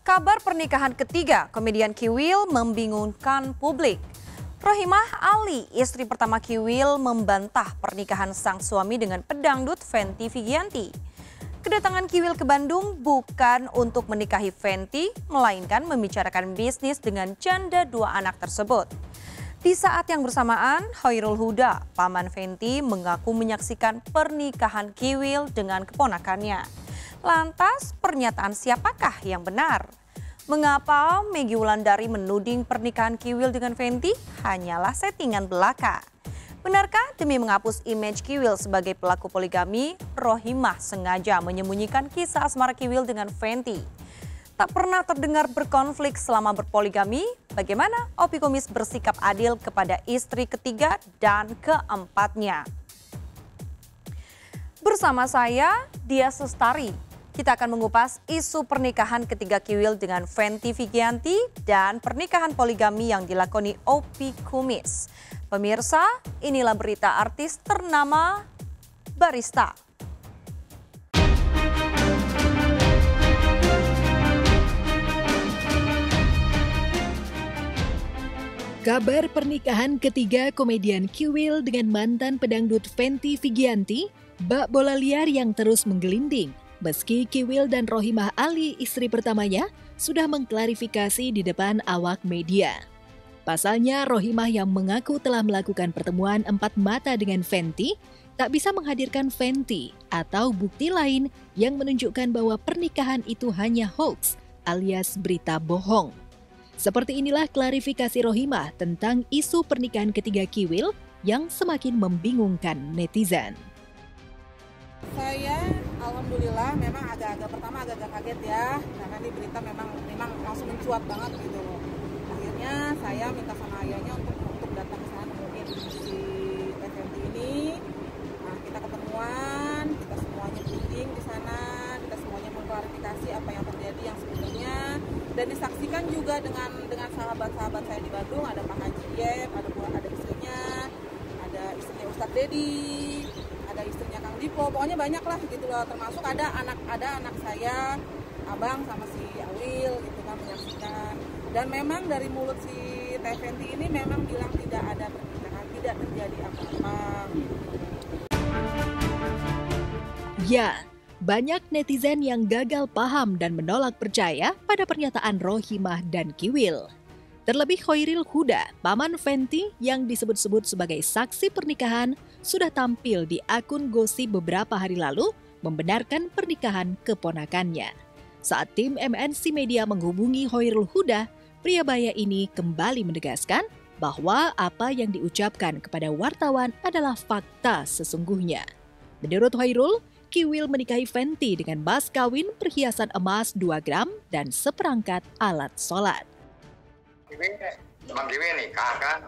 Kabar pernikahan ketiga komedian Kiwil membingungkan publik. Rohimah Ali, istri pertama Kiwil, membantah pernikahan sang suami dengan pedangdut Fenty Vigianti. Kedatangan Kiwil ke Bandung bukan untuk menikahi Fenty, melainkan membicarakan bisnis dengan janda dua anak tersebut. Di saat yang bersamaan, Khairul Huda, paman Fenty, mengaku menyaksikan pernikahan Kiwil dengan keponakannya. Lantas, pernyataan siapakah yang benar? Mengapa Meggy Wulandari menuding pernikahan Kiwil dengan Fenty hanyalah settingan belaka? Benarkah demi menghapus image Kiwil sebagai pelaku poligami, Rohimah sengaja menyembunyikan kisah asmara Kiwil dengan Fenty? Tak pernah terdengar berkonflik selama berpoligami, bagaimana Opi Kumis bersikap adil kepada istri ketiga dan keempatnya? Bersama saya, Dia Sestari. Kita akan mengupas isu pernikahan ketiga Kiwil dengan Fenty Vigianti dan pernikahan poligami yang dilakoni Opi Kumis. Pemirsa, inilah berita artis ternama Barista. Kabar pernikahan ketiga komedian Kiwil dengan mantan pedangdut Fenty Vigianti bak bola liar yang terus menggelinding. Meski Kiwil dan Rohimah Ali, istri pertamanya, sudah mengklarifikasi di depan awak media. Pasalnya, Rohimah yang mengaku telah melakukan pertemuan empat mata dengan Fenty, tak bisa menghadirkan Fenty atau bukti lain yang menunjukkan bahwa pernikahan itu hanya hoax alias berita bohong. Seperti inilah klarifikasi Rohimah tentang isu pernikahan ketiga Kiwil yang semakin membingungkan netizen. Saya alhamdulillah memang agak kaget ya, karena di berita memang langsung mencuat banget gitu loh. Akhirnya saya minta sama ayahnya untuk datang ke sana mungkin si Fenty ini. Nah, kita ketemuan, kita semuanya briefing di sana, kita semuanya mengklarifikasi apa yang terjadi yang sebenarnya, dan disaksikan juga dengan sahabat-sahabat saya di Bandung. Ada Pak Haji Yep, ada istrinya, ada istrinya Ustadz Dedi, ada istrinya Kang Dipo, pokoknya banyak lah gitu loh, termasuk ada anak saya, abang sama si Awil gitu kan, menyaksikan. Dan memang dari mulut si Teh Fenty ini memang bilang tidak ada pernikahan, tidak terjadi apa-apa. Ya, banyak netizen yang gagal paham dan menolak percaya pada pernyataan Rohimah dan Kiwil. Terlebih Khairul Huda, paman Fenty yang disebut-sebut sebagai saksi pernikahan, sudah tampil di akun gosip beberapa hari lalu membenarkan pernikahan keponakannya. Saat tim MNC Media menghubungi Khairul Huda, pria baya ini kembali menegaskan bahwa apa yang diucapkan kepada wartawan adalah fakta sesungguhnya. Menurut Khairul, Kiwil menikahi Fenty dengan mas kawin perhiasan emas 2 gram dan seperangkat alat sholat. Bang Kiwil nikah kan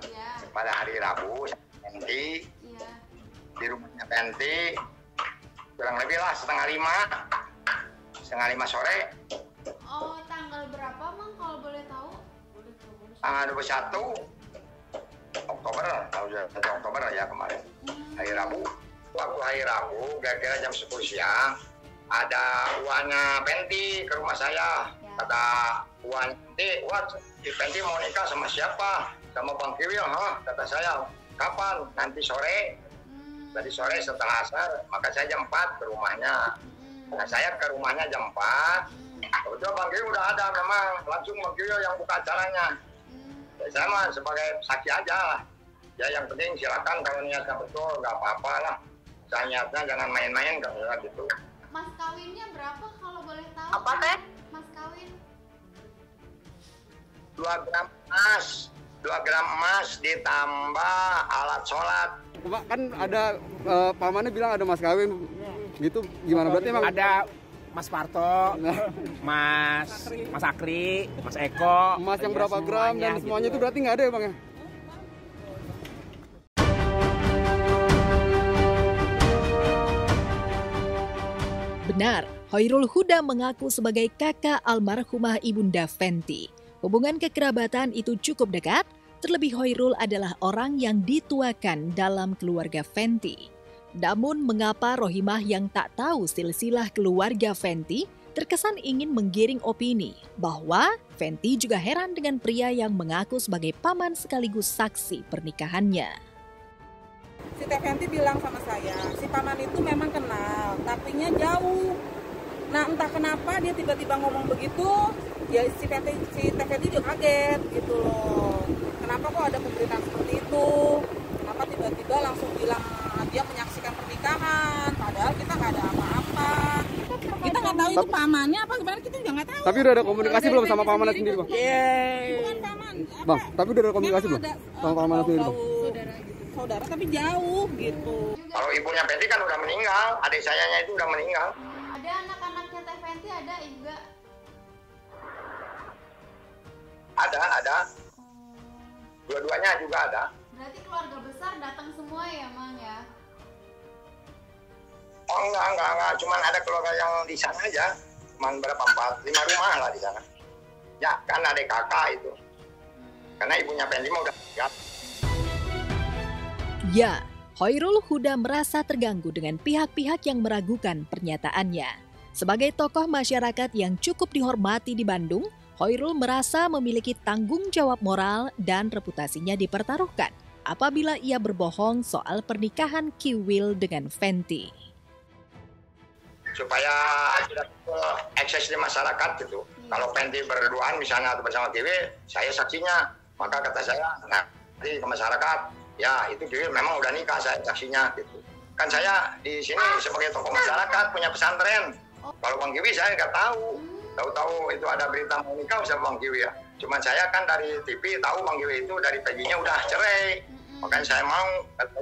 pada hari Rabu, Fenty di rumahnya Fenty, kurang lebih lah setengah lima sore. Oh, tanggal berapa Mang kalau boleh tahu? Tanggal 21 Oktober, Oktober ya kemarin, hari Rabu. Waktu hari Rabu, kira-kira jam 10 siang, ada uangnya Fenty ke rumah saya. Kata uang Fenty mau nikah sama siapa? Sama Bang Kiwil, kata saya. Kapan? Nanti sore. Tadi sore setelah asar, maka saya jam 4 ke rumahnya. Nah, saya ke rumahnya jam 4. Kebetulan Bang Kiwil udah ada memang. Langsung Bang Kiwil yang buka acaranya. Ya, saya mah sebagai saksi aja lah. Ya yang penting silakan kalau niatnya betul, nggak apa-apa lah. Saya niatnya jangan main-main kalau gitu. Mas kawinnya berapa kalau boleh tahu? Apa teh? Mas kawin? 2 gram emas. 2 gram emas ditambah alat sholat. Pak, kan ada pamannya bilang ada mas kawin gitu, gimana berarti emang? Ada Mas Parto, Mas Akri, Mas Eko. Emas yang berapa gram dan semuanya itu berarti nggak ada ya Bang ya? Benar, Khairul Huda mengaku sebagai kakak almarhumah ibunda Fenty. Hubungan kekerabatan itu cukup dekat. Terlebih Khairul adalah orang yang dituakan dalam keluarga Fenty. Namun mengapa Rohimah yang tak tahu silsilah keluarga Fenty terkesan ingin menggiring opini bahwa Fenty juga heran dengan pria yang mengaku sebagai paman sekaligus saksi pernikahannya. Si Teh Fenty bilang sama saya, si paman itu memang kenal, tapinya jauh. Nah entah kenapa dia tiba-tiba ngomong begitu, ya si Teh Fenty juga kaget gitu loh. Kenapa kok ada pemberitaan seperti itu? Kenapa tiba-tiba langsung bilang dia menyaksikan pernikahan, padahal kita nggak ada apa-apa. Kita nggak tahu itu pamannya apa gimana, kita juga nggak tahu. Tapi udah ada komunikasi belum sama pamannya sendiri, Bang? Bukan paman. Bang, tapi udah ada komunikasi belum sama pamannya sendiri, Bang? Saudara tapi jauh gitu. Kalau ibunya Fenty kan udah meninggal, adik sayanya itu udah meninggal. Ada anak-anaknya Teh Fenty ada juga. Ada. Dua-duanya juga ada. Berarti keluarga besar datang semua ya, Mang ya? Oh enggak, cuman ada keluarga yang di sana aja. Cuman berapa, 4-5 rumah lah di sana. Ya, kan ada kakak itu. Karena ibunya Fenty mah udah meninggal. Ya, Khairul Huda merasa terganggu dengan pihak-pihak yang meragukan pernyataannya. Sebagai tokoh masyarakat yang cukup dihormati di Bandung, Khairul merasa memiliki tanggung jawab moral dan reputasinya dipertaruhkan apabila ia berbohong soal pernikahan Kiwil dengan Fenty. Supaya tidak ekses di masyarakat gitu. Kalau Fenty berduaan misalnya atau bersama Kiwil, saya saksinya. Maka kata saya, nanti ke masyarakat, ya itu Kiwil memang udah nikah, saya saksinya gitu. Kan saya di sini sebagai tokoh masyarakat punya pesantren. Kalau Bang Kiwil saya nggak tahu. Tahu-tahu itu ada berita mau nikah sama Bang Kiwil ya. Cuman saya kan dari TV tahu Bang Kiwil itu dari Peggy-nya udah cerai. Makanya saya mau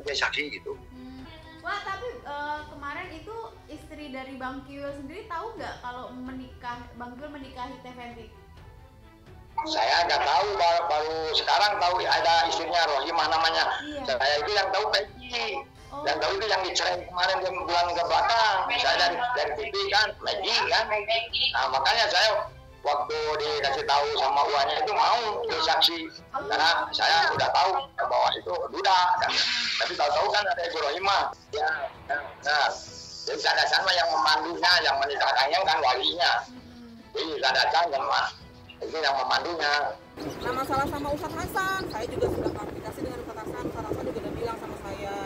jadi saksi gitu. Wah, tapi kemarin itu istri dari Bang Kiwil sendiri tahu nggak kalau Bang Kiwil menikahi Teh Fenty? Saya nggak tahu, baru sekarang tahu ada istrinya Rohimah namanya. Iya. Saya itu yang tahu Peggy. Yang tahu itu yang dicerai kemarin dia bulan ke belakang. Saya dari TV kan, Peggy kan. Nah makanya saya waktu dikasih tahu sama uangnya itu mau jadi saksi. Karena saya udah tahu bahwa itu duda. Kan. Tapi tahu-tahu kan ada Ibu Rohimah. Ya, nah, jadi Sadacan yang memandunya, yang menikahkannya kan walinya. Jadi Sadacan itu yang memandunya. Nah masalah sama Ustadz Hasan, saya juga sudah klarifikasi dengan Ustadz Hasan. Ustadz Hasan juga udah bilang sama saya,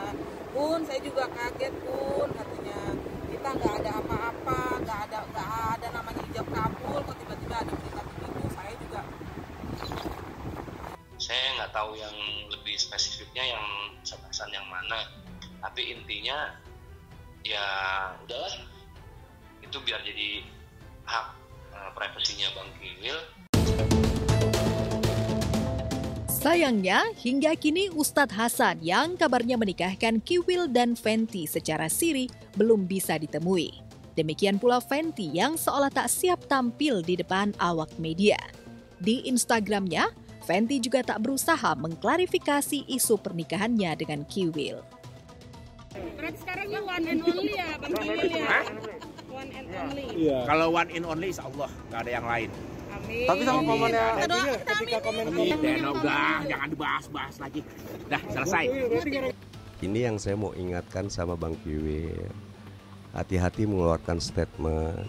Bun, saya juga kaget Bun, katanya kita nggak ada apa-apa, nggak ada namanya ijab kabul, kok tiba-tiba ada berita begitu. Saya juga. Saya nggak tahu yang lebih spesifiknya yang Ustadz Hasan yang mana, tapi intinya ya udahlah, itu biar jadi hak privasinya Bang Kiwil. Sayangnya, hingga kini Ustadz Hasan yang kabarnya menikahkan Kiwil dan Fenty secara siri belum bisa ditemui. Demikian pula Fenty yang seolah tak siap tampil di depan awak media. Di Instagramnya, Fenty juga tak berusaha mengklarifikasi isu pernikahannya dengan Kiwil. Berarti sekarang ya one and only ya Bang Kiwil ya? One and only. Iya. Kalau one in only insya Allah, nggak ada yang lain. Amin. Tapi sama pamannya Kiwil ketika komen Udah, jangan dibahas-bahas lagi. Dah, selesai. Ini yang saya mau ingatkan sama Bang Kiwil. Hati-hati mengeluarkan statement.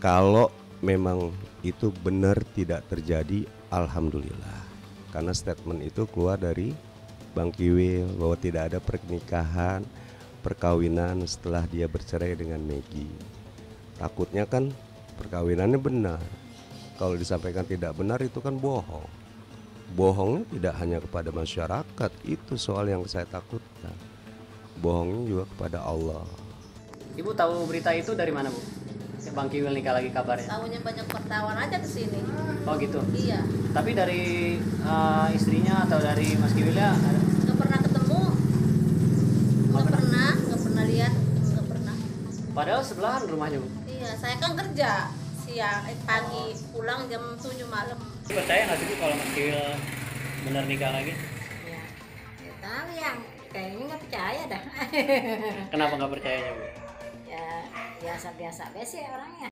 Kalau memang itu benar tidak terjadi, alhamdulillah. Karena statement itu keluar dari Bang Kiwil bahwa tidak ada pernikahan, perkawinan setelah dia bercerai dengan Maggie. Takutnya kan perkawinannya benar. Kalau disampaikan tidak benar itu kan bohong. Bohongnya tidak hanya kepada masyarakat, itu soal yang saya takutkan. Bohongnya juga kepada Allah. Ibu tahu berita itu dari mana, Bu? Bang Kiwil nikah lagi kabarnya? Tahunya banyak wartawan aja kesini. Oh gitu? Iya. Tapi dari istrinya atau dari Mas Kiwilnya? Nggak pernah ketemu. Nggak pernah lihat. Nggak pernah. Padahal sebelahan rumahnya, Bu? Iya, saya kan kerja siang, pagi, pulang jam 7 malam. Percaya nggak sih kalau Mas Kiwil benar nikah lagi? Ya, tahu yang kayaknya nggak percaya dah. Kenapa nggak percayanya, Bu? Ya, biasa-biasa sih orangnya.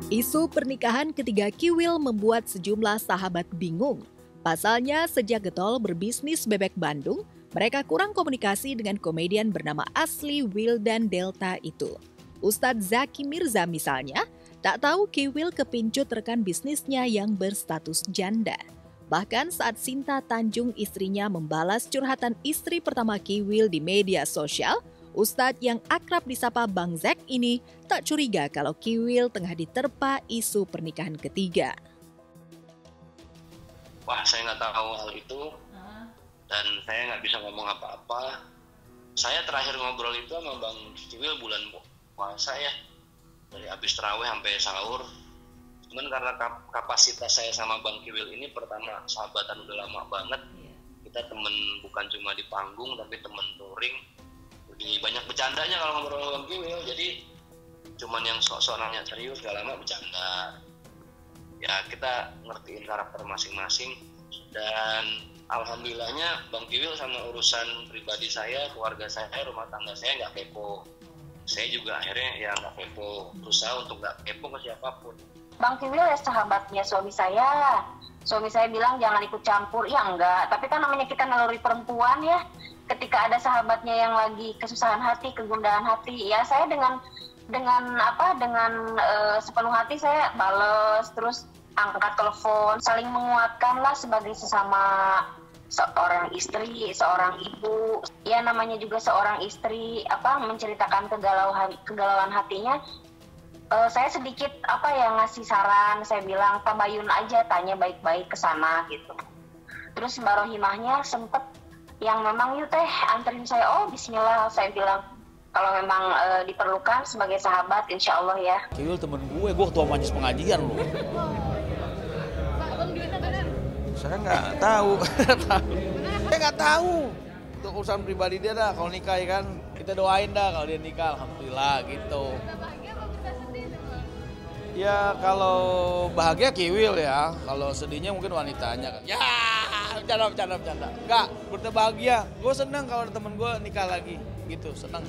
Isu pernikahan ketiga Kiwil membuat sejumlah sahabat bingung. Pasalnya, sejak getol berbisnis bebek Bandung, mereka kurang komunikasi dengan komedian bernama asli Will dan Delta itu. Ustadz Zaki Mirza misalnya, tak tahu Kiwil kepincut rekan bisnisnya yang berstatus janda. Bahkan saat Sinta Tanjung istrinya membalas curhatan istri pertama Kiwil di media sosial, Ustadz yang akrab disapa Bang Zek ini tak curiga kalau Kiwil tengah diterpa isu pernikahan ketiga. Wah, saya nggak tahu hal itu dan saya nggak bisa ngomong apa-apa. Saya terakhir ngobrol itu sama Bang Kiwil bulan puasa ya, dari habis tarawih sampai sahur. Cuman karena kapasitas saya sama Bang Kiwil ini pertama sahabatan udah lama banget. Kita temen bukan cuma di panggung tapi temen touring. Lebih banyak bercandanya kalau ngobrol sama Bang Kiwil. Jadi cuman yang sok-sok nanya serius, gak lama bercanda. Ya kita ngertiin karakter masing-masing dan alhamdulillahnya Bang Kiwil sama urusan pribadi saya, keluarga saya, rumah tangga saya nggak kepo. Saya juga akhirnya ya nggak kepo, berusaha untuk nggak kepo ke siapapun. Bang Kiwil ya sahabatnya suami saya. Suami saya bilang jangan ikut campur, ya enggak. Tapi kan namanya kita naluri perempuan ya. Ketika ada sahabatnya yang lagi kesusahan hati, kegundahan hati, ya saya dengan sepenuh hati saya bales, terus angkat telepon, saling menguatkan lah sebagai sesama seorang istri, seorang ibu. Ya namanya juga seorang istri menceritakan kegalauan hatinya. Saya sedikit ngasih saran, saya bilang tabayun aja, tanya baik-baik ke sana gitu. Terus Mbak Rohimahnya sempet yang memang yuk teh anterin saya, oh bismillah, saya bilang kalau memang diperlukan sebagai sahabat, insya Allah ya. Kiwil temen gue ketua majelis pengajian loh. Saya nggak tahu. Saya nggak tahu. Untuk urusan pribadi dia dah, kalau nikah ya kan, kita doain dah kalau dia nikah, alhamdulillah gitu. Ya kalau bahagia Kiwil ya, kalau sedihnya mungkin wanitanya kan. Ya, bercanda. Enggak, berbahagia. Gue seneng kalau ada temen gue nikah lagi, gitu, seneng.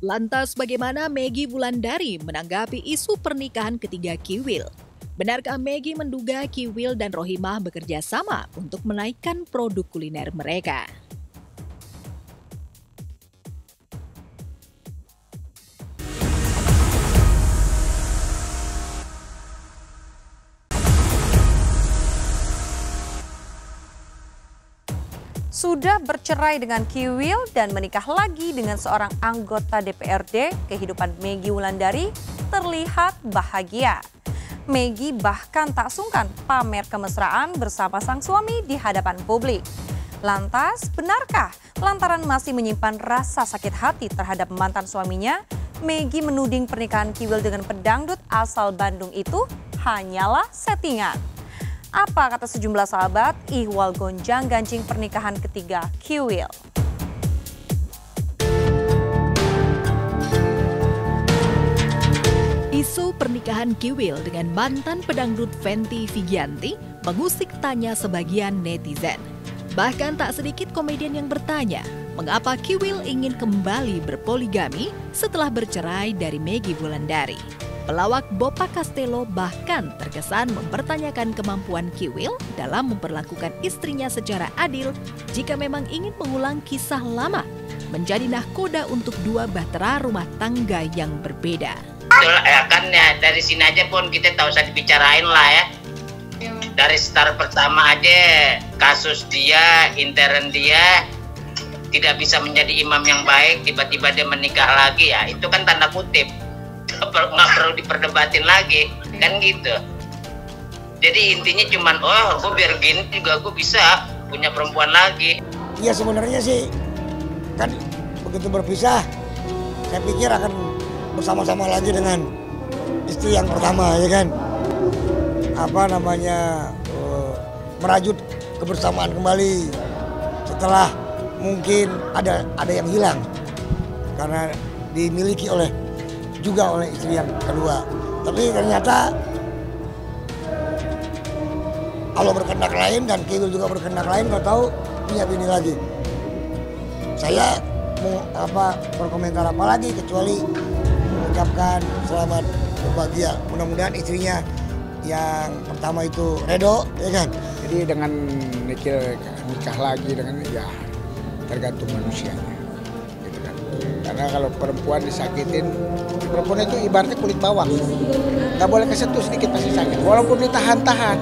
Lantas bagaimana Maggie Wulandari menanggapi isu pernikahan ketiga Kiwil? Benarkah Maggie menduga Kiwil dan Rohimah bekerja sama untuk menaikkan produk kuliner mereka? Sudah bercerai dengan Kiwil dan menikah lagi dengan seorang anggota DPRD, kehidupan Maggie Wulandari terlihat bahagia. Maggie bahkan tak sungkan pamer kemesraan bersama sang suami di hadapan publik. Lantas, benarkah lantaran masih menyimpan rasa sakit hati terhadap mantan suaminya, Maggie menuding pernikahan Kiwil dengan pedangdut asal Bandung itu hanyalah settingan? Apa kata sejumlah sahabat ihwal gonjang-ganjing pernikahan ketiga Kiwil? Isu pernikahan Kiwil dengan mantan pedangdut Fenty Vigianti mengusik tanya sebagian netizen. Bahkan tak sedikit komedian yang bertanya, mengapa Kiwil ingin kembali berpoligami setelah bercerai dari Maggie Wulandari. Pelawak Bopa Castello bahkan terkesan mempertanyakan kemampuan Kiwil dalam memperlakukan istrinya secara adil jika memang ingin mengulang kisah lama, menjadi nahkoda untuk dua bahtera rumah tangga yang berbeda. Betul, ya kan ya, dari sini aja pun kita tak usah dibicarain lah ya. Dari start pertama aja, kasus dia, intern dia tidak bisa menjadi imam yang baik, tiba-tiba dia menikah lagi ya, itu kan tanda kutip. Nggak perlu diperdebatin lagi, kan gitu. Jadi intinya cuman, gue biar gini juga gue bisa punya perempuan lagi. Iya sebenarnya sih, kan begitu berpisah, saya pikir akan bersama-sama lagi dengan istri yang pertama, ya kan. Merajut kebersamaan kembali setelah mungkin ada yang hilang karena dimiliki oleh istri yang kedua. Tapi ternyata Allah berkehendak lain dan Kiwil juga berkehendak lain, nggak tahu punya bini lagi. Saya mau berkomentar apa lagi kecuali mengucapkan selamat berbahagia. Mudah-mudahan istrinya yang pertama itu Redo, ya kan? Jadi dengan nikah lagi dengan ya tergantung manusianya, gitu kan. Karena kalau perempuan disakitin, perempuan itu ibaratnya kulit bawang, nggak boleh kesentuh sedikit pasti sakit. Walaupun ditahan-tahan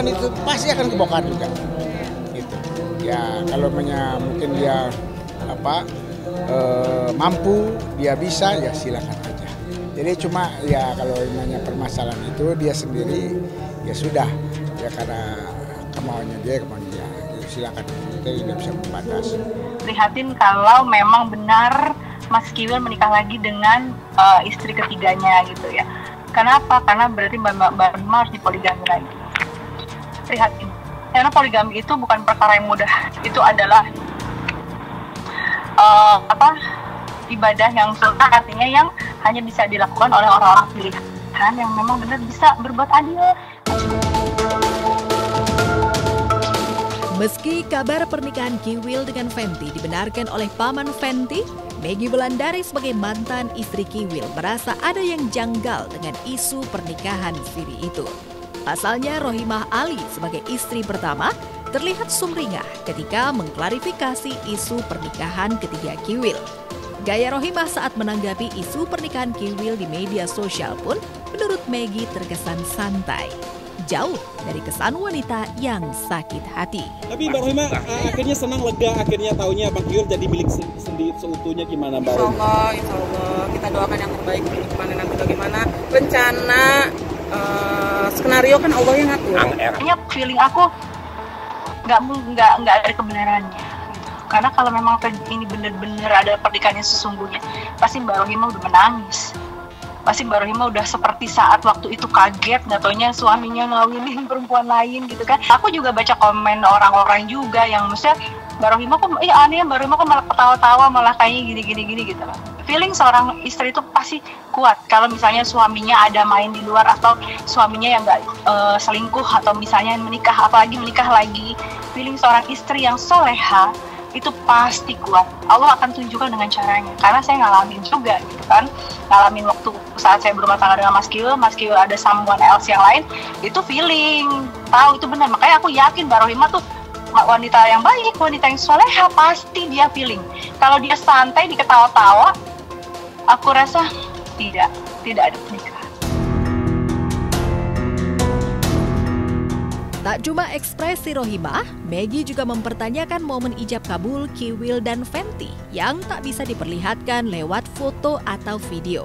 itu pasti akan kebongkar juga. Gitu. Ya kalau mungkin dia mampu, dia bisa, ya silakan aja. Jadi cuma ya kalau namanya permasalahan itu dia sendiri ya sudah ya karena kemauannya dia. Silakan, kita tidak bisa membatasi. Prihatin kalau memang benar Mas Kiwil menikah lagi dengan istri ketiganya gitu ya. Kenapa? Karena berarti Mbak Rima harus dipoligami lagi. Prihatin. Karena poligami itu bukan perkara yang mudah. Itu adalah ibadah yang sunnah, artinya yang hanya bisa dilakukan oleh orang-orang pilihan yang memang benar bisa berbuat adil. Meski kabar pernikahan Kiwil dengan Fenty dibenarkan oleh paman Fenty, Maggie Wulandari sebagai mantan istri Kiwil merasa ada yang janggal dengan isu pernikahan siri itu. Pasalnya Rohimah Ali sebagai istri pertama terlihat sumringah ketika mengklarifikasi isu pernikahan ketiga Kiwil. Gaya Rohimah saat menanggapi isu pernikahan Kiwil di media sosial pun menurut Maggie terkesan santai. Jauh dari kesan wanita yang sakit hati. Tapi Mbak Rohimah akhirnya senang, lega, akhirnya taunya Bang Kiwil jadi milik sendiri seutuhnya, gimana Mbak Rohimah? Insya Allah, kita doakan yang terbaik gimana nanti bagaimana rencana skenario kan Allah yang ngatur. Kayaknya feeling aku nggak ada kebenarannya. Karena kalau memang ini benar-benar ada pernikahan yang sesungguhnya, pasti Mbak Rohimah udah menangis. Pasti Mbak Rohimah udah seperti saat waktu itu kaget, nggak taunya suaminya ngawinin perempuan lain gitu kan. Aku juga baca komen orang-orang juga yang maksudnya Mbak Rohimah kok aneh, Mbak Rohimah kok malah ketawa-tawa, malah kayaknya gini-gini gitu. Feeling seorang istri itu pasti kuat kalau misalnya suaminya ada main di luar atau suaminya yang nggak selingkuh atau misalnya menikah, apalagi menikah lagi. Feeling seorang istri yang soleha itu pasti kuat. Allah akan tunjukkan dengan caranya. Karena saya ngalamin juga gitu kan. Ngalamin waktu saat saya berumah tangga dengan Mas Kiwil ada someone else yang lain, itu feeling. Tahu itu benar. Makanya aku yakin Mbak Rohimah tuh wanita yang baik, wanita yang soleha, pasti dia feeling. Kalau dia santai, diketawa-tawa, aku rasa tidak ada pernikahan. Tak cuma ekspresi Rohimah, Maggie juga mempertanyakan momen ijab kabul Kiwil dan Fenty yang tak bisa diperlihatkan lewat foto atau video.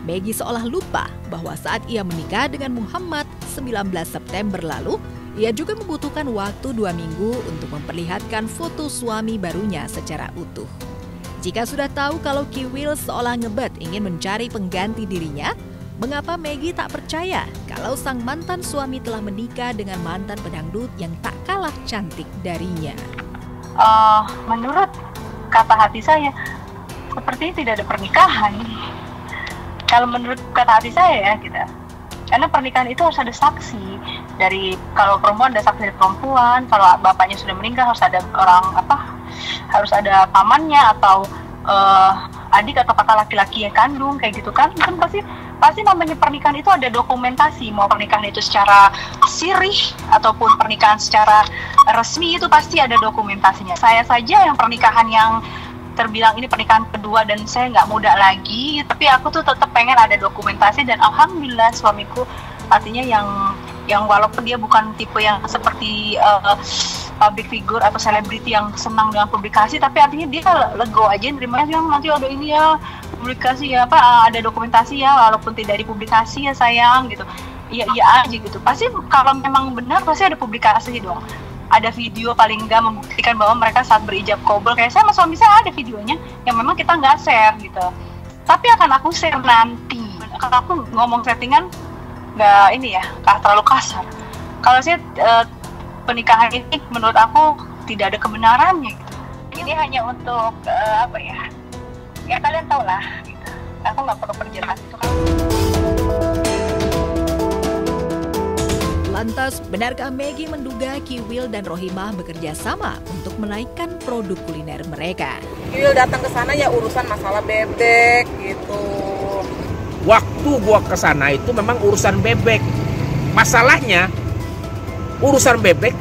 Maggie seolah lupa bahwa saat ia menikah dengan Muhammad 19 September lalu, ia juga membutuhkan waktu 2 minggu untuk memperlihatkan foto suami barunya secara utuh. Jika sudah tahu kalau Kiwil seolah ngebet ingin mencari pengganti dirinya, mengapa Maggie tak percaya kalau sang mantan suami telah menikah dengan mantan pedangdut yang tak kalah cantik darinya? Menurut kata hati saya, sepertinya tidak ada pernikahan. Kalau menurut kata hati saya ya gitu. Karena pernikahan itu harus ada saksi. Dari kalau perempuan ada saksi dari perempuan, kalau bapaknya sudah meninggal harus ada harus ada pamannya atau adik atau kakak laki-laki yang kandung kayak gitu kan pasti namanya pernikahan itu ada dokumentasi, mau pernikahan itu secara sirih ataupun pernikahan secara resmi itu pasti ada dokumentasinya. Saya saja yang pernikahan yang terbilang ini pernikahan kedua dan saya nggak muda lagi, tapi aku tuh tetap pengen ada dokumentasi dan alhamdulillah suamiku artinya yang walaupun dia bukan tipe yang seperti public figure atau selebriti yang senang dengan publikasi, tapi artinya dia lego aja nerima yang nanti ada ini ya publikasi ya ada dokumentasi ya walaupun tidak dipublikasi ya sayang gitu. Iya aja gitu. Pasti kalau memang benar pasti ada publikasi dong. Ada video paling enggak membuktikan bahwa mereka saat berijab kabul kayak saya sama suami saya ada videonya yang memang kita nggak share gitu. Tapi akan aku share nanti. Kalau aku ngomong settingan nggak ini ya terlalu kasar. Kalau saya pernikahan ini menurut aku tidak ada kebenarannya gitu. Ini hanya untuk ya kalian tahu lah gitu. Aku nggak perlu perjelas itu kan. Lantas, benarkah Maggie menduga Kiwil dan Rohimah bekerja sama untuk menaikkan produk kuliner mereka? Kiwil datang ke sana ya urusan masalah bebek gitu. Waktu gua ke sana itu memang urusan bebek. Masalahnya urusan bebek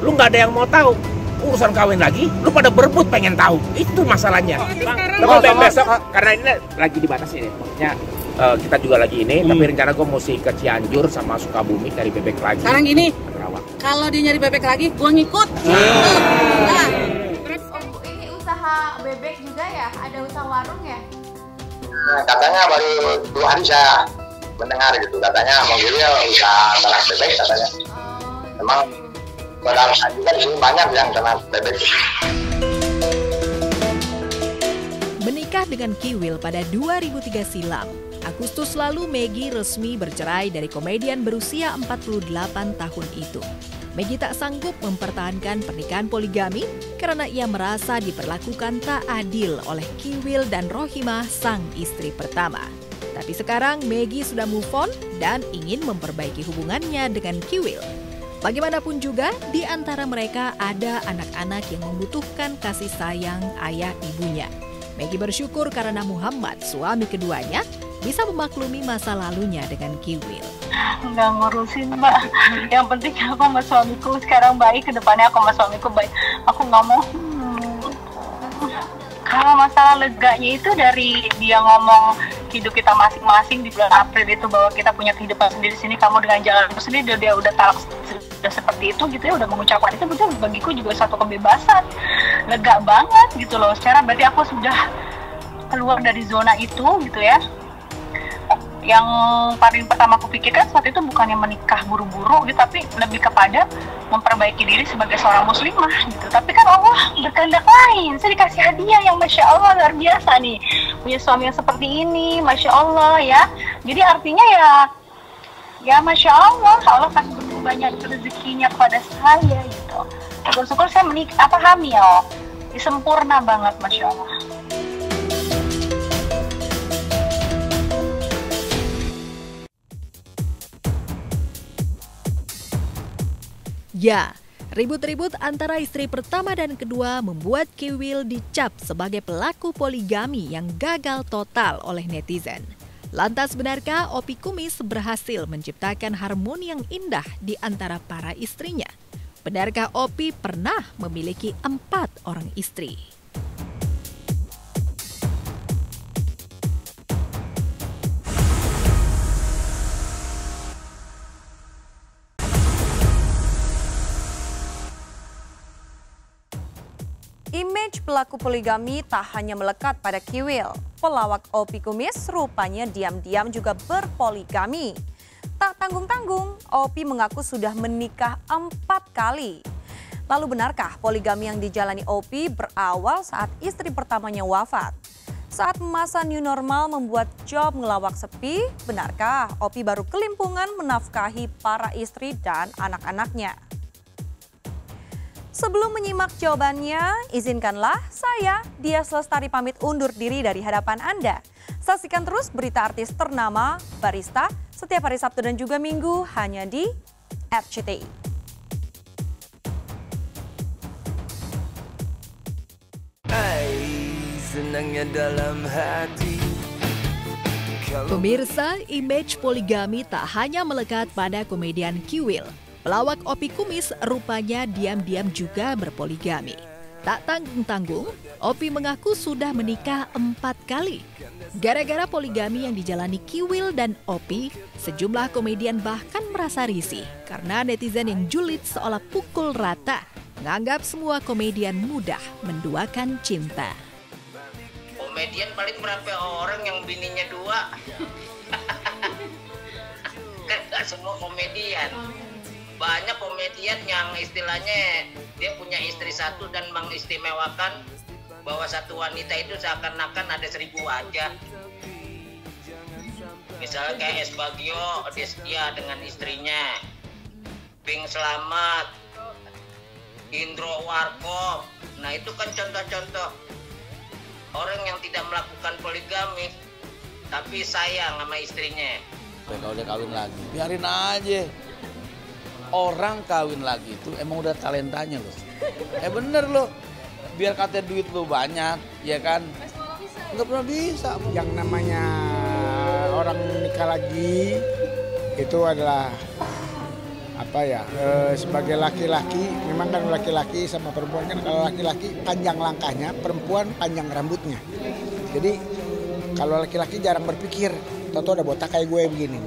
lu nggak ada yang mau tahu. Urusan kawin lagi, lu pada berebut pengen tahu. Itu masalahnya. Besok karena ini lagi dibatasi ya. Maksudnya kita juga lagi ini, tapi rencana gue mesti ke Cianjur sama Sukabumi cari bebek lagi. Sekarang gini, kalau dia nyari bebek lagi, gue ngikut. Terus ini usaha bebek juga ya? Ada usaha warung ya? Nah, katanya baru 2 hari saya mendengar gitu, katanya Bang Kiwil usaha ternak bebek katanya. Memang padahal juga di sini banyak yang ternak bebek. Menikah dengan Kiwil pada 2003 silam, Agustus lalu Maggie resmi bercerai dari komedian berusia 48 tahun itu. Maggie tak sanggup mempertahankan pernikahan poligami karena ia merasa diperlakukan tak adil oleh Kiwil dan Rohimah, sang istri pertama. Tapi sekarang Maggie sudah move on dan ingin memperbaiki hubungannya dengan Kiwil. Bagaimanapun juga, di antara mereka ada anak-anak yang membutuhkan kasih sayang ayah ibunya. Maggie bersyukur karena Muhammad, suami keduanya, bisa memaklumi masa lalunya dengan Kiwil. Nggak ngurusin, Mbak. Yang penting aku sama suamiku sekarang baik, kedepannya aku sama suamiku baik. Aku nggak mau. Kalau masalah leganya itu dari dia ngomong hidup kita masing-masing di bulan April itu bahwa kita punya kehidupan sendiri sini, kamu dengan jalan sendiri, dia udah talak sudah seperti itu gitu ya, udah mengucapkan itu, betul bagiku juga satu kebebasan, lega banget gitu loh. Secara berarti aku sudah keluar dari zona itu gitu ya. Yang paling pertama aku pikirkan saat itu bukannya menikah buru-buru gitu, tapi lebih kepada memperbaiki diri sebagai seorang muslimah gitu. Tapi kan Allah berkehendak lain, saya dikasih hadiah yang Masya Allah luar biasa nih, punya suami yang seperti ini, Masya Allah ya. Jadi artinya ya Masya Allah, Allah kasih begitu banyak rezekinya kepada saya gitu. Syukur-syukur saya hamil, sempurna banget Masya Allah. Ya, ribut-ribut antara istri pertama dan kedua membuat Kiwil dicap sebagai pelaku poligami yang gagal total oleh netizen. Lantas benarkah Opi Kumis berhasil menciptakan harmoni yang indah di antara para istrinya? Benarkah Opi pernah memiliki 4 orang istri? Image pelaku poligami tak hanya melekat pada Kiwil. Pelawak Opi Kumis rupanya diam-diam juga berpoligami. Tak tanggung-tanggung, Opi mengaku sudah menikah 4 kali. Lalu benarkah poligami yang dijalani Opi berawal saat istri pertamanya wafat? Saat masa new normal membuat job ngelawak sepi, benarkah Opi baru kelimpungan menafkahi para istri dan anak-anaknya? Sebelum menyimak jawabannya, izinkanlah saya, Dias Lestari, pamit undur diri dari hadapan Anda. Saksikan terus berita artis ternama Barista setiap hari Sabtu dan juga Minggu hanya di RCTI. Senangnya dalam hati. Pemirsa, image poligami tak hanya melekat pada komedian Kiwil. Pelawak Opi Kumis rupanya diam-diam juga berpoligami. Tak tanggung-tanggung, Opi mengaku sudah menikah 4 kali. Gara-gara poligami yang dijalani Kiwil dan Opi, sejumlah komedian bahkan merasa risih karena netizen yang julid seolah pukul rata menganggap semua komedian mudah menduakan cinta. Komedian paling berapa orang yang bininya 2? Kan gak semua komedian. Banyak komedian yang istilahnya dia punya istri 1 dan mengistimewakan bahwa satu wanita itu seakan-akan ada 1000 aja. Misalnya kayak Esbagio, dia setia dengan istrinya. Pink Slamet, Indro Warkop. Nah itu kan contoh-contoh orang yang tidak melakukan poligami tapi sayang sama istrinya. Kalau dia kawin lagi, biarin aja. orang kawin lagi itu emang udah talentanya loh. Bener loh, biar katanya duit lu banyak, ya kan? Nggak pernah bisa. Yang namanya orang nikah lagi itu adalah apa ya, sebagai laki-laki, memang kan laki-laki sama perempuan kan, kalau laki-laki panjang langkahnya, perempuan panjang rambutnya. Jadi kalau laki-laki jarang berpikir, tau-tau ada botak kayak gue begini.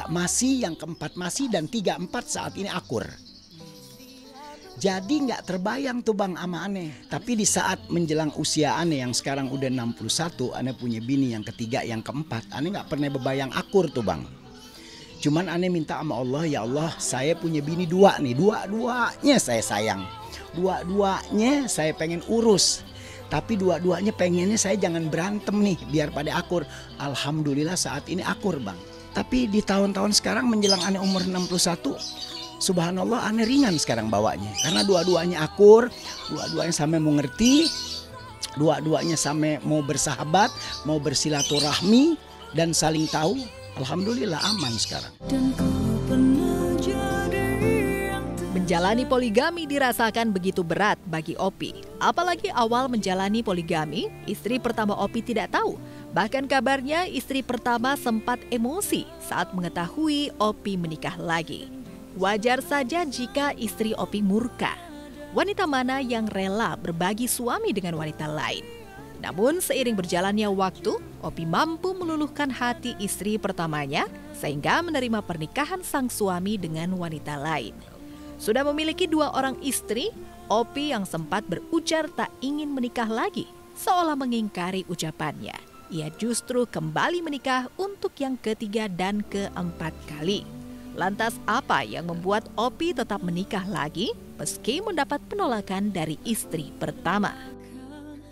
Masih yang keempat masih dan 3-4 saat ini akur. Jadi nggak terbayang tuh Bang sama aneh. Tapi di saat menjelang usia aneh yang sekarang udah 61, aneh punya bini yang ketiga, yang keempat, aneh nggak pernah berbayang akur tuh Bang. Cuman aneh minta sama Allah, ya Allah saya punya bini 2 nih, dua-duanya saya sayang, dua-duanya saya pengen urus. Tapi dua-duanya pengennya saya jangan berantem nih, biar pada akur. Alhamdulillah saat ini akur Bang. Tapi di tahun-tahun sekarang menjelang aneh umur 61, subhanallah aneh ringan sekarang bawanya. Karena dua-duanya akur, dua-duanya sampai mau ngerti, dua-duanya sampai mau bersahabat, mau bersilaturahmi dan saling tahu. Alhamdulillah aman sekarang. Menjalani poligami dirasakan begitu berat bagi Opi. Apalagi awal menjalani poligami, istri pertama Opi tidak tahu. Bahkan kabarnya istri pertama sempat emosi saat mengetahui Opi menikah lagi. Wajar saja jika istri Opi murka. Wanita mana yang rela berbagi suami dengan wanita lain? Namun seiring berjalannya waktu, Opi mampu meluluhkan hati istri pertamanya sehingga menerima pernikahan sang suami dengan wanita lain. Sudah memiliki 2 orang istri, Opi yang sempat berujar tak ingin menikah lagi, seolah mengingkari ucapannya. Ia justru kembali menikah untuk yang ketiga dan keempat kali. Lantas apa yang membuat Opi tetap menikah lagi meski mendapat penolakan dari istri pertama?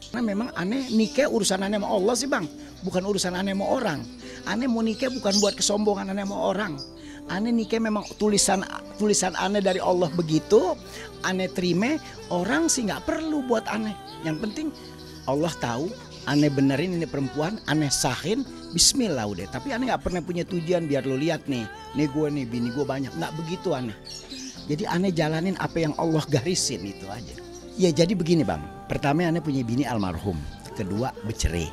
Karena memang aneh nikah urusan aneh sama Allah sih Bang, bukan urusan aneh sama orang. Aneh mau nikah bukan buat kesombongan aneh sama orang. Aneh nikah memang tulisan aneh dari Allah begitu, aneh terima, orang sih nggak perlu buat aneh. Yang penting Allah tahu, aneh benerin ini perempuan, aneh sahin, bismillah udah. Tapi aneh nggak pernah punya tujuan biar lo lihat nih gue nih, bini gue banyak, nggak begitu aneh. Jadi aneh jalanin apa yang Allah garisin itu aja. Ya jadi begini Bang, pertama aneh punya bini almarhum, kedua bercerai,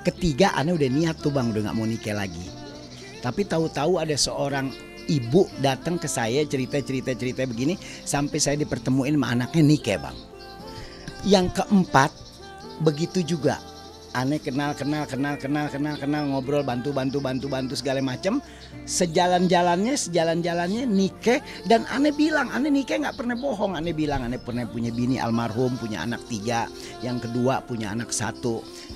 ketiga aneh udah niat tuh Bang udah nggak mau nikah lagi. Tapi tahu-tahu ada seorang ibu datang ke saya cerita begini sampai saya dipertemuin sama anaknya nikah Bang. Yang keempat begitu juga. Aneh kenal ngobrol bantu segala macam. Sejalan-jalannya nikah dan aneh bilang aneh nikah nggak pernah bohong. Aneh bilang aneh pernah punya bini almarhum, punya anak 3, yang kedua punya anak 1,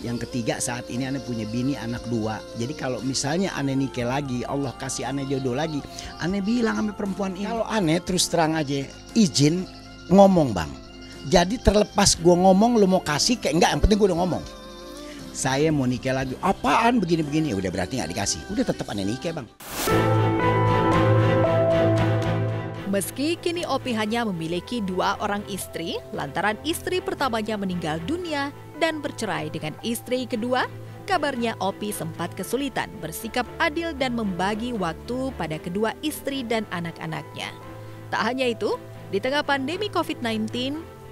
yang ketiga saat ini aneh punya bini anak 2. Jadi kalau misalnya aneh nikah lagi, Allah kasih aneh jodoh lagi, aneh bilang sama perempuan ini, kalau aneh terus terang aja izin ngomong Bang. Jadi terlepas gue ngomong, lo mau kasih kayak enggak, yang penting gue udah ngomong. Saya mau nikah lagi, apaan begini-begini, udah berarti nggak dikasih, udah tetap aneh nikah Bang. Meski kini Opi hanya memiliki 2 orang istri, lantaran istri pertamanya meninggal dunia dan bercerai dengan istri kedua, kabarnya Opi sempat kesulitan bersikap adil dan membagi waktu pada kedua istri dan anak-anaknya. Tak hanya itu, di tengah pandemi COVID-19,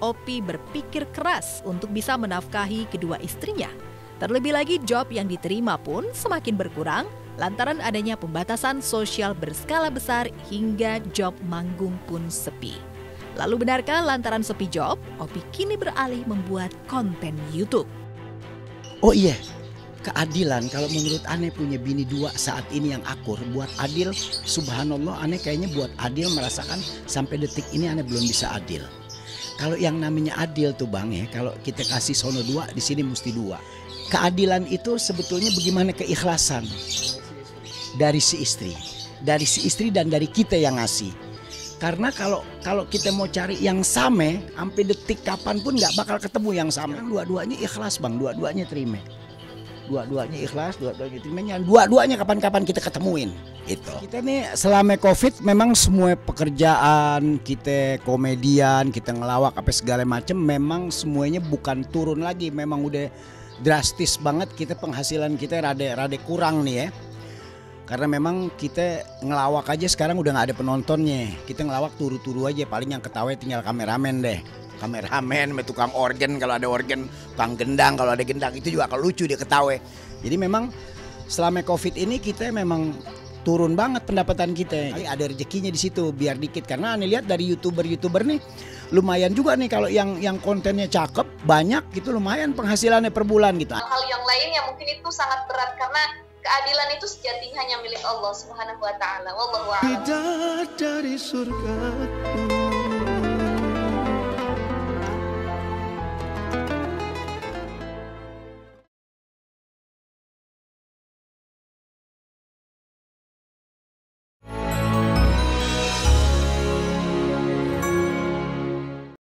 Opi berpikir keras untuk bisa menafkahi kedua istrinya. Terlebih lagi job yang diterima pun semakin berkurang lantaran adanya pembatasan sosial berskala besar hingga job manggung pun sepi. Lalu benarkah lantaran sepi job, Opi kini beralih membuat konten YouTube? Oh iya, keadilan kalau menurut Ane punya bini 2 saat ini yang akur, buat adil, subhanallah Ane kayaknya buat adil merasakan sampai detik ini Ane belum bisa adil. Kalau yang namanya adil tuh Bang ya, kalau kita kasih sono 2, di sini mesti 2. Keadilan itu sebetulnya bagaimana keikhlasan dari si istri dan dari kita yang ngasih. Karena kalau kita mau cari yang sama, sampai detik kapanpun nggak bakal ketemu yang sama. Dua-duanya ikhlas Bang, dua-duanya terima. Dua-duanya ikhlas, dua-duanya terima. Dua-duanya kapan-kapan kita ketemuin. Gitu. Kita nih selama COVID memang semua pekerjaan, kita komedian, kita ngelawak apa segala macam, memang semuanya bukan turun lagi, memang udah drastis banget. Kita penghasilan kita rada kurang nih ya. Karena memang kita ngelawak aja sekarang udah gak ada penontonnya. Kita ngelawak turu-turu aja, paling yang ketawa tinggal kameramen deh. Kameramen, tukang organ kalau ada organ, tukang gendang kalau ada gendang, itu juga kalau lucu dia ketawa. Jadi memang selama COVID ini kita memang turun banget pendapatan kita. Ada rezekinya di situ biar dikit, karena Ane lihat dari YouTuber nih lumayan juga nih kalau yang kontennya cakep, banyak gitu, lumayan penghasilannya per bulan gitu. Hal yang lain yang mungkin itu sangat berat karena keadilan itu sejatinya hanya milik Allah Subhanahu wa taala. Wallahu a'lam. Dari surga